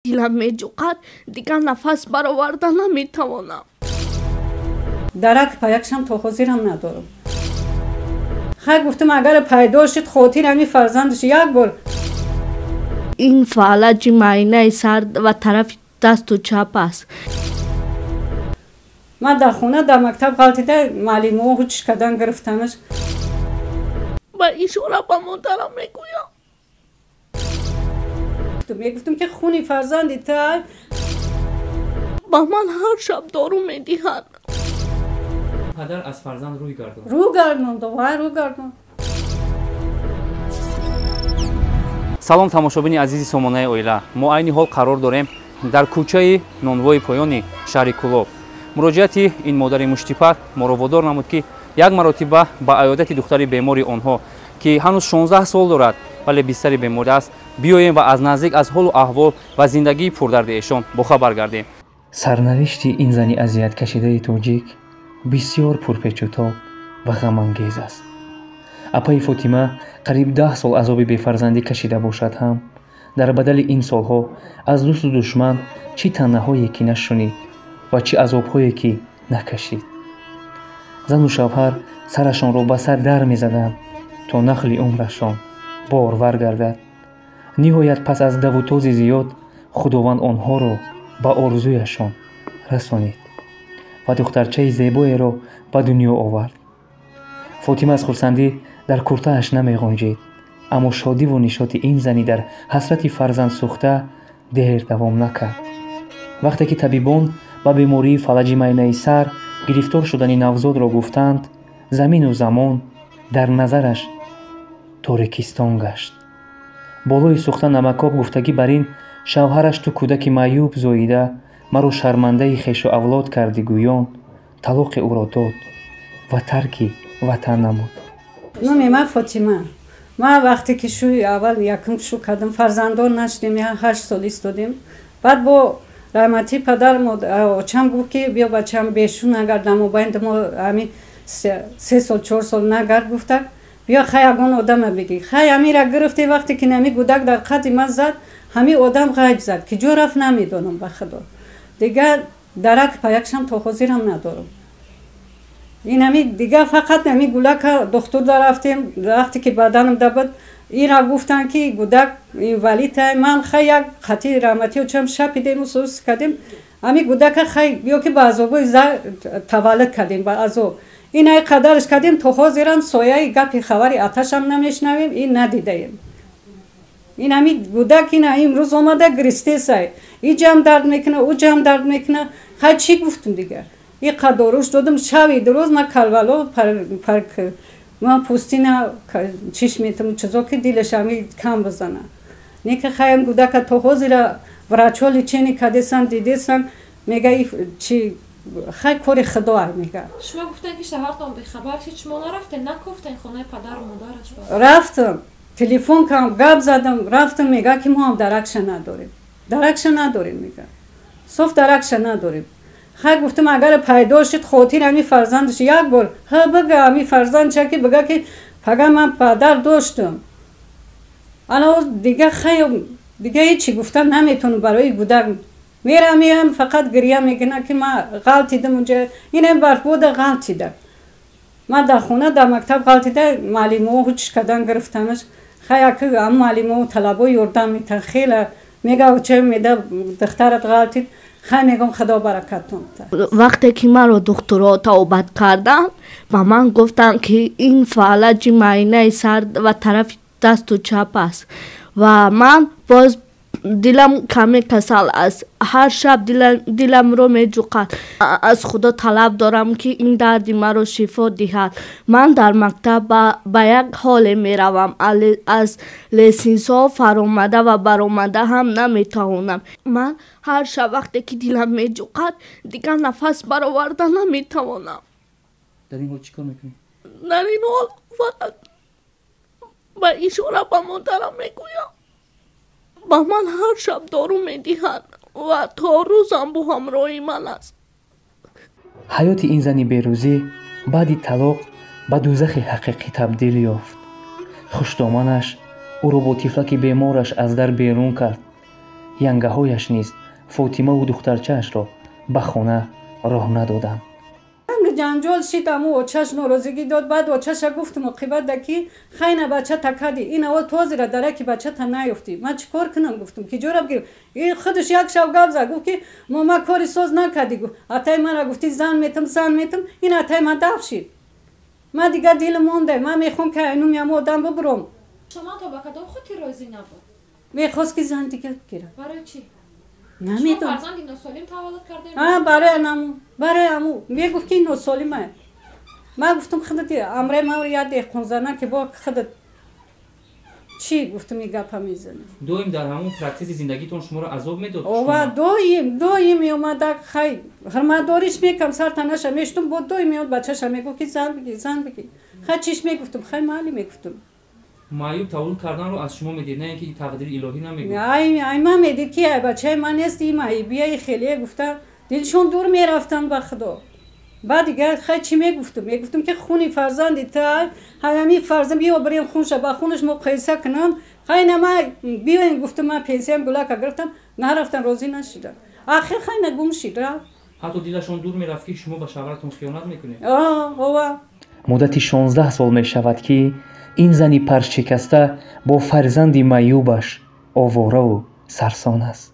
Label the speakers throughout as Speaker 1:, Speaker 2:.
Speaker 1: дилам меҷуқад, дигар нафас бароварда наметавонам.
Speaker 2: дарак паякшам то ҳозирам надорам. хай гуфтам агар пайдо шуд хотир ҳами фарзандаш як бор
Speaker 1: ин фалаҷи майнаи сар ва тарафи дасту чап аст.
Speaker 2: ман дар хона дар мактаб ғалтида маълимаҳо ҳуҷиш кардан гирифтамаш.
Speaker 1: ба ишора ба модарам мегӯям.
Speaker 2: мегуфтам ки хуни фарзанди та
Speaker 1: ба ман ҳар шаб дору медиҳад.
Speaker 3: падар аз фарзанд рӯй гардонд.
Speaker 2: рӯ гардонд, вай рӯ гардонд.
Speaker 3: салом тамошобини азизи сомонаи оила. мо айни ҳол қарор дорем дар кӯчаи нонвои поёни шаҳри Кӯлоб. муроҷиати ин модари муштипар моро водор намуд ки як маротиба ба аёдати духтари бемори онҳо ки ҳанӯз 16 сол дорад вале бистари беморӣ аст биёем ва аз наздик аз ҳолу аҳвол ва зиндагии пурдарди эшон бохабар гардем.
Speaker 4: сарнавишти ин зани азияткашидаи тоҷик бисёр пурпечутоб ва ғамангез аст. Апаи Фотима қариб 10 сол азоби бефарзандӣ кашида бошад ҳам дар бадали ин солҳо аз дӯсту душман чӣ танаҳое ки нашунид ва чӣ азобҳое ки накашид. зану шавҳар сарашонро ба сар дар мезаданд то нахли умрашон борвар гардад. ниҳоят пас аз давутози зиёд худованд онҳоро ба орзуяшон расонид ва духтарчаи зебоеро ба дунё овард. фотима аз хурсандӣ дар куртааш намеғунҷид, аммо шодиву нишоти ин зани дар ҳасрати фарзанд сӯхта дер давом накард. вақте ки табибон ба бемории фалаҷи майнаи сар гирифтор шудани навзодро гуфтанд, замину замон дар назараш торикистон гашт. болои сӯхта намакоб гуфтагӣ бар ин шавҳараш ту кӯдаки маъюб зоида маро шармандаи хешу авлод карди гӯён талоқи ӯро дод ва тарки ватан намуд.
Speaker 2: номи ман Фотима. ман вақте ки шӯи аввал якум шӯ кардам фарзандон нашдем 8 сол истодем. баъд бо раҳмати падар очам гуфт ки биё бачам бешу нагард намобайнд мо ҳами 3 сол 4 сол нагард гуфтак биё хай ягон одама бигӣ. хай ҳамира гирифте вақте ки нами гудак дар қадди ман зад ҳами одам ғайб зад ки ҷо рафт намедонам ба худо. дигар дарак паякшам то ҳозирам надорам. ин ҳами дигар фақат ҳами гулака духтур дарафтем вақте ки баданам дабад ира гуфтанд ки гудак инвалидтай. ман хай як хати раҳмати очам шапидем сӯз кардем ҳами гудака хай биё ки ба азобои таваллуд кардем ба азоб. ин ай қадарш кардем то ҳозирам сояи гапи хабари аташам намешнавем ин надидаем. ин ҳами гудак ин имрӯз омада гристесай и ҷам дард мекуна ӯ ҷам дард мекуна. хай чӣ гуфтум дигар и қадоруш додам шави дуруз ма калвало парк ма пустина чишметам чизо ки дилаш ҳами кам бизана. не ки хаям гудака то ҳозира врачҳо лечение кардесан дидесан мега чи хай кори худо ай мега.
Speaker 5: шумо гуфтан ки шаҳартон бехабар шид, шумо нарафтен накуфтен хонаи падару модараш?
Speaker 2: рафтам телефон кам гап задам рафтам мега ки мо ҳам даракша надорем. даракша надорем мега. соф даракша надорем. хай гуфтам агар пайдо шуд хотир ҳами фарзандаш як бор ҳа бага ҳами фарзандша ки бага ки пага ман падар доштам. ано дига хай дига ҳечи гуфтан наметонам барои гудак. мерам меам фақат гирья мекунам ки ман ғалтидам унҷа. инам барбода ғалтида. ман дар хона дар мактаб ғалтида маълимаҳо ҳуҷиш кардан гирифтамаш. хай як ам маълимаҳо талабо ёрдам метан хела мега уча меда духтарат ғалтид. хай мегӯям худо баракатон.
Speaker 1: вақте ки маро духтуро тавбат карданд ба ман гуфтанд ки ин фалаҷи майнаи сар ва тарафи дасту чап аст ва ман боз дилам каме касал аст. ҳар шаб диламро меҷуқад. аз худо талаб дорам ки ин дарди маро шифо диҳад. ман дар мактаб ба як ҳоле меравам аз лесинсҳо фаромада ва баромада ҳам наметавонам. ман ҳар шаб вақте ки дилам меҷуқад дигар нафас бароварда наметавонам.
Speaker 3: дар ин ҳол чӣ кор мекунӣ?
Speaker 1: дар ин ҳол фақат ба ишора ба модарам мегӯям. ба ман ҳар шаб дору медиҳад ва то рӯзам бо ҳамроҳи ман аст.
Speaker 4: ҳаёти ин зани берӯзӣ баъди талоқ ба дӯзахи ҳақиқӣ табдил ёфт. хуштоманаш ӯро бо тифлаки бемораш аз дар берун кард. янгаҳояш низ фотимаву духтарчаашро ба хона роҳ надоданд.
Speaker 2: ҷанҷол шид аму очаш норозигӣ дод. Баъд очаша гуфтм оқибат даки хайна бачата кади ин аво тозира дараки бачата наёфтӣ. Ман чӣ кор кунам гуфтам ки ҷора бигирам. Ин худаш як шав гап зад гуфт ки мома кори соз накади. Атай мара гуфти зан метам ин атай ман даф шид. Ман дигар дилам монда. Ман мехоҳам ки айну миам одам бубурам.
Speaker 5: шумо то ба кадом хотӣ розӣ набуд?
Speaker 2: мехост ки зан дигар бигирам.
Speaker 5: барои чӣ?
Speaker 2: намедонам.
Speaker 5: фарзанди носолим таваллуд кардем?
Speaker 2: барои аму мегуфт ки носолим ай. ман гуфтам худат амре ман я деҳқонзана ки бо худат чӣ гуфтам ин гапа мезанӣ.
Speaker 3: доим дар ҳамун процесси зиндагитон шуморо азоб медод?
Speaker 2: ова доим меомада хай ҳурматдориш мекам сартанаша мештум бо доим меод бачаша мегуфт ки зан бигир хай чиш мегуфтам хай майли мегуфтам.
Speaker 3: маъюб таваллуд карданро аз шумо медид не ин ки тақдири илоҳӣ намегӯяд?
Speaker 2: ай ман медид ки ай бачаи ман нест ин маъюбияи хелие гуфтам дилшон дур мерафтам ба худо. баъд дигар хай чӣ мегуфтам ки хуни фарзанди та ҳамин фарзанд биё бирем хунша ба хунаш муқоиса кунам. хай нама биёем гуфтам ман пенсиям гулака гирифтам нарафтам розӣ нашидам. ахир хай нагум шид рафт.
Speaker 3: ҳатто дилашон дур мерафт ки шумо ба шаваратон хиёнат мекунед?
Speaker 2: ова
Speaker 4: муддати 16 сол мешавад ки ин зани паршикаста бо фарзанди маъюбаш овораву сарсон аст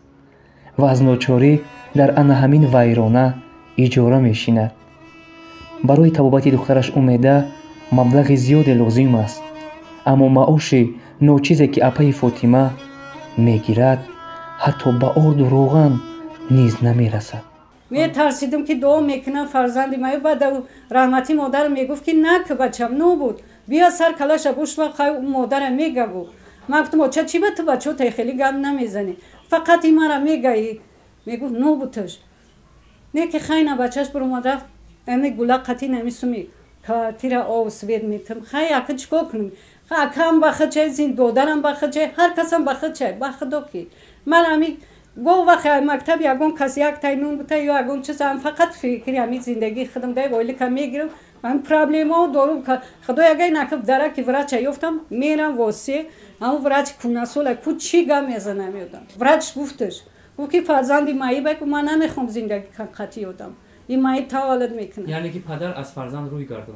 Speaker 4: ва аз ночорӣ дар ана ҳамин вайрона иҷора мешинад. барои табобати духтараш умеда маблағи зиёде лозим аст, аммо маоши ночизе ки апаи Фотима мегирад ҳатто ба орду роған низ намерасад.
Speaker 2: метарсидам ки дуо мекунам фарзанди маъюб. баъд раҳмати модарам мегуфт ки нак бачам нобуд бия сар калаша бушва хай модарам мегаву. ман гуфтам оча чӣ ба ту бачотай хеле гап намезанӣ фақат ин мара мегаӣ. мегуфт нобудаш не ки хайна бачаш буромад рафт ами гула қатӣ намисуми квартира ОСОЗЕД метам. хай ака чикор кунам? хай акам ба хачай зин додарам ба хачай ҳар касам ба хачай ба худо ки ман ами гов вақте мактаб ягон кас як тай нун бута ё ягон чиз ам фақат фикри ами зиндагии худам дай оилака мегирам. من проблема دارم که خدای اگه نکف داره که وراج یافتم میرم واسه اما وراج کناسول کو چی گم میزنم میادم وراج گفتش گفت که فرزندی مایی باید من نمیخوام زندگی خاطی یادم این مایی تولد میکنه.
Speaker 3: یعنی که پدر از فرزند روی
Speaker 2: گردون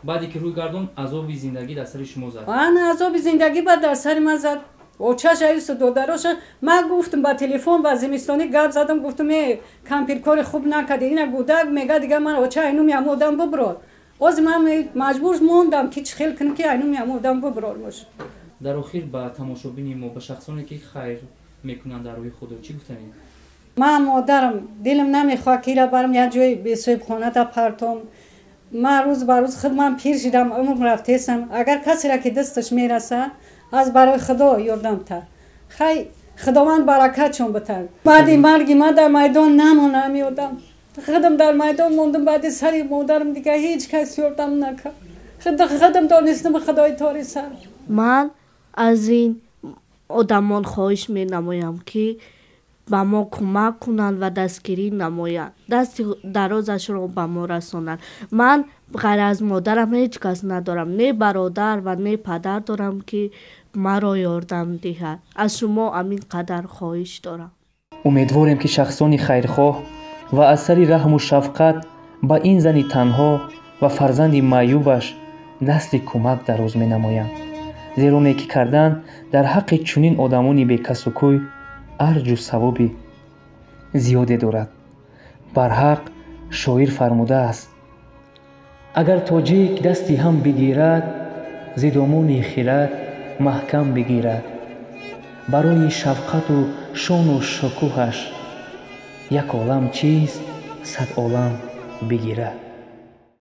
Speaker 3: بعدی که روی گردون عذاب زندگی در سر شما زد.
Speaker 2: عذاب زندگی بعد در سر من زد. очаш айс додарош ман гуфтам ба телефон ба зимистони гап задам гуфтам кампиркори хуб накади ина гудак мега дига ман оча айну меамодам буброр оз ман маҷбур мондам ки чӣ хел кунам ки айну меамодам буброр мош.
Speaker 3: дар охир ба тамошобини мо ба шахсоне ки хайр мекунанд дар рӯи худро чӣ гуфтанед?
Speaker 2: ман модарам дилам намехоҳад ки ира барам як ҷои бесоҳибхоната партом. ман рӯз ба рӯз худ ман пир шидам умрм рафтесам агар касеро ки дасташ мераса аз барои худо ёрдамта хай худованд баракатшон битад. баъди марги ман дар майдон намонам ёдам худам дар майдон мондам. баъди сари модарам дига ҳеҷ кас ёрдам накард. худам донистам худои тори сар.
Speaker 1: ман аз ин одамон хоҳиш менамоям ки ба мо кӯмак кунанд ва дастгирӣ намоянд, дасти дарозашро ба мо расонанд. ман ғайр аз модарам ҳеҷ кас надорам, не бародар ва не падар дорам ки маро ёрдам диҳад. аз шумо ҳамин қадар хоҳиш дорам.
Speaker 4: умедворем ки шахсони хайрхоҳ ва аз сари раҳму шафқат ба ин зани танҳо ва фарзанди маъюбаш дасти кӯмак дароз менамоянд, зеро неки кардан дар ҳаққи чунин одамони бекасукӯй арҷу савоби зиёде дорад. барҳақ шоир фармудааст: агар тоҷик дасти ҳам бигирад, зидомони хирад маҳкам бигирад. барои шафқату шону шукӯҳаш як олам чиз сад олам бигирад.